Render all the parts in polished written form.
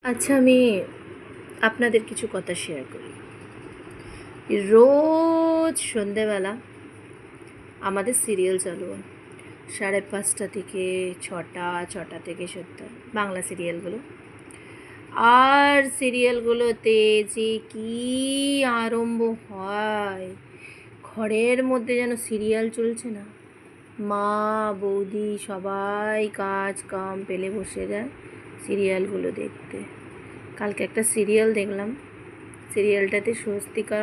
আচ্ছা, আমি আপনাদের কিছু কথা শেয়ার করি। রোজ সন্ধেবেলা আমাদের সিরিয়াল চালু হয় 5:30 থেকে 6টা, 6টা থেকে 7টা, বাংলা সিরিয়ালগুলো। আর সিরিয়ালগুলোতে যে কী আরম্ভ হয়, ঘরের মধ্যে যেন সিরিয়াল চলছে না। মা বৌদি সবাই কাজ কাম পেলে বসে যায় সিরিয়ালগুলো দেখতে। কালকে একটা সিরিয়াল দেখলাম, সিরিয়ালটাতে স্বস্তিকা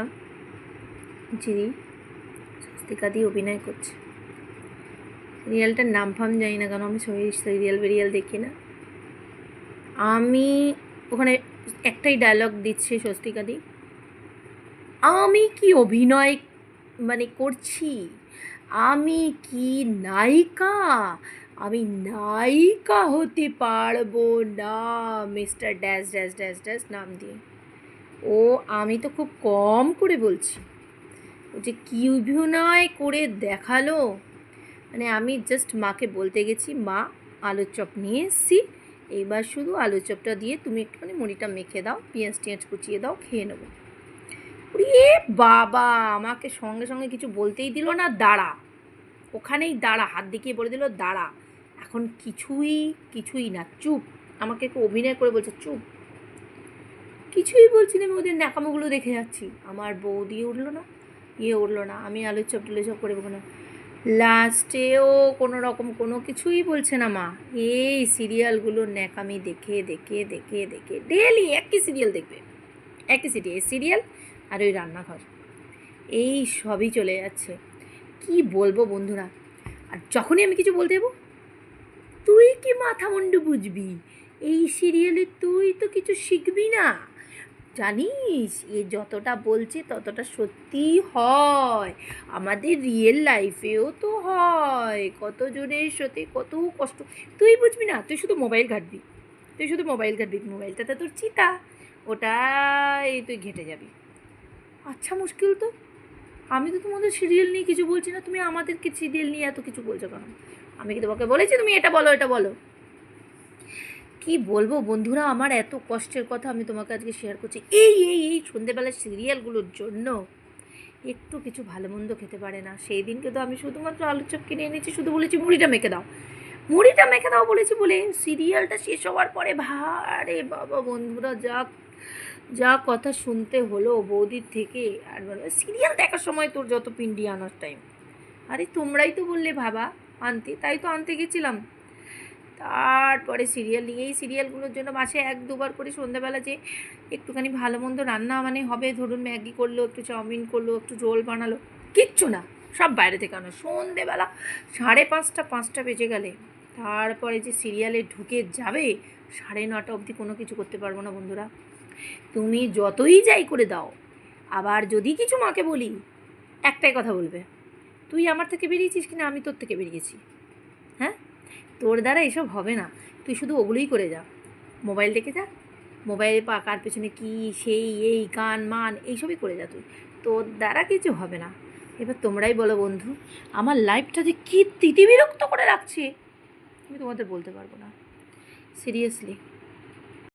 দিয়ে অভিনয় করছে। সিরিয়ালটার নাম ফাম জানি না, কারণ আমি সিরিয়াল দেখি না। আমি ওখানে একটাই ডায়লগ দিচ্ছে স্বস্তিকা দি, আমি কি অভিনয় করছি, আমি কি নায়িকা, আমি নায়িকা হতে পারবো না, mister dash dash dash dash নাম দিয়ে। আমি তো খুব কম করে বলছি, ও যে কী অভিনয় করে দেখালো। আমি জাস্ট মাকে বলতে গেছি, মা আলুর চপ নিয়ে এসছি, এইবার শুধু আলুর চপটা দিয়ে তুমি একটুখানি মুড়িটা মেখে দাও, পেঁয়াজ টিয়াজ কুচিয়ে দাও, খেয়ে নেবো। এ বাবা, আমাকে সঙ্গে সঙ্গে কিছু বলতেই দিল না, দাঁড়া, ওখানেই দাঁড়া, হাত দেখিয়ে বলে দিল দাঁড়া। এখন কিছুই না, চুপ। আমাকে একটু অভিনয় করে বলছে চুপ, কিছুই বলছি না, আমি ওদের ন্যাকামোগুলো দেখে যাচ্ছি। আমার বৌদি উঠলো না, উঠলো না, আমি আলুর চপ টুলুর চপ করে বলবো না। লাস্টেও কোনো রকম কোনো কিছুই বলছে না মা। এই সিরিয়ালগুলোর ন্যাকামি দেখে দেখে দেখে দেখে ডেলি একই সিরিয়াল দেখবে, একই সিরিয়াল আর ওই রান্নাঘর, এই সবই চলে যাচ্ছে। কি বলবো বন্ধুরা। আর যখনই আমি কিছু বলতে যাবো, তুই কি মাথা মুন্ডু বুঝবি, এই সিরিয়ালে তুই তো কিছু শিখবি না, জানিস এ যতটা বলছে ততটা সত্যি হয়, আমাদের রিয়েল লাইফেও তো হয়, কতজনের সাথে কত কষ্ট, তুই বুঝবি না, তুই শুধু মোবাইল ঘাঁটবি, মোবাইলটাতে তোর চিতা, ওটাই তুই ঘেঁটে যাবি। আচ্ছা মুশকিল তো, আমি তো তোমাদের সিরিয়াল নিয়ে কিছু বলছি না, তুমি আমাদেরকে সিরিয়াল নিয়ে এত কিছু বলছো কেন? আমি কি তোমাকে বলেছি তুমি এটা বলো? কি বলবো বন্ধুরা, আমার এত কষ্টের কথা আমি তোমাকে আজকে শেয়ার করছি। এই সন্ধেবেলার সিরিয়ালগুলোর জন্য একটু কিছু ভালো মন্দ খেতে পারে না। সেই দিনকে তো আমি শুধুমাত্র আলুর চপ কিনে এনেছি, শুধু বলেছি মুড়িটা মেখে দাও বলেছি বলে সিরিয়ালটা শেষ হওয়ার পরে ভারে বাবা বন্ধুরা, যা কথা শুনতে হলো বৌদির থেকে। আর সিরিয়াল দেখার সময় তোর যত পিন্ডি আনার টাইম, আরে তোমরাই তো বললে ভাবা আনতে, তাই তো আনতে গেছিলাম। তারপরে এই সিরিয়ালগুলোর জন্য মাসে 1-2বার করে সন্ধ্যাবেলা যে একটুখানি ভালো মন্দ রান্না হবে, ধরুন ম্যাগি করলো, একটু চাউমিন করলো, একটু রোল বানালো, কিচ্ছু না, সব বাইরে থেকে আনো। সন্ধ্যেবেলা 5:30 বেজে গেলে তারপরে যে সিরিয়ালে ঢুকে যাবে, 9:30 অবধি কোনো কিছু করতে পারবো না বন্ধুরা। তুমি যতই যাই করে দাও, আবার যদি কিছু মাকে বলি, একটাই কথা বলবে, তুই আমার থেকে বেরিয়েছিস কিনা আমি তোর থেকে বেরিয়েছি, হ্যাঁ, তোর দ্বারা এসব হবে না, তুই শুধু ওগুলোই করে যা, মোবাইল দেখে যা, মোবাইলে কার পেছনে কী সেই এই গান মান এইসবই করে যা, তোর দ্বারা কিছু হবে না। এবার তোমরাই বলো বন্ধু, আমার লাইফটা যে কী তিতিবিরক্ত করে রাখছে আমি তোমাদের বলতে পারবো না, সিরিয়াসলি।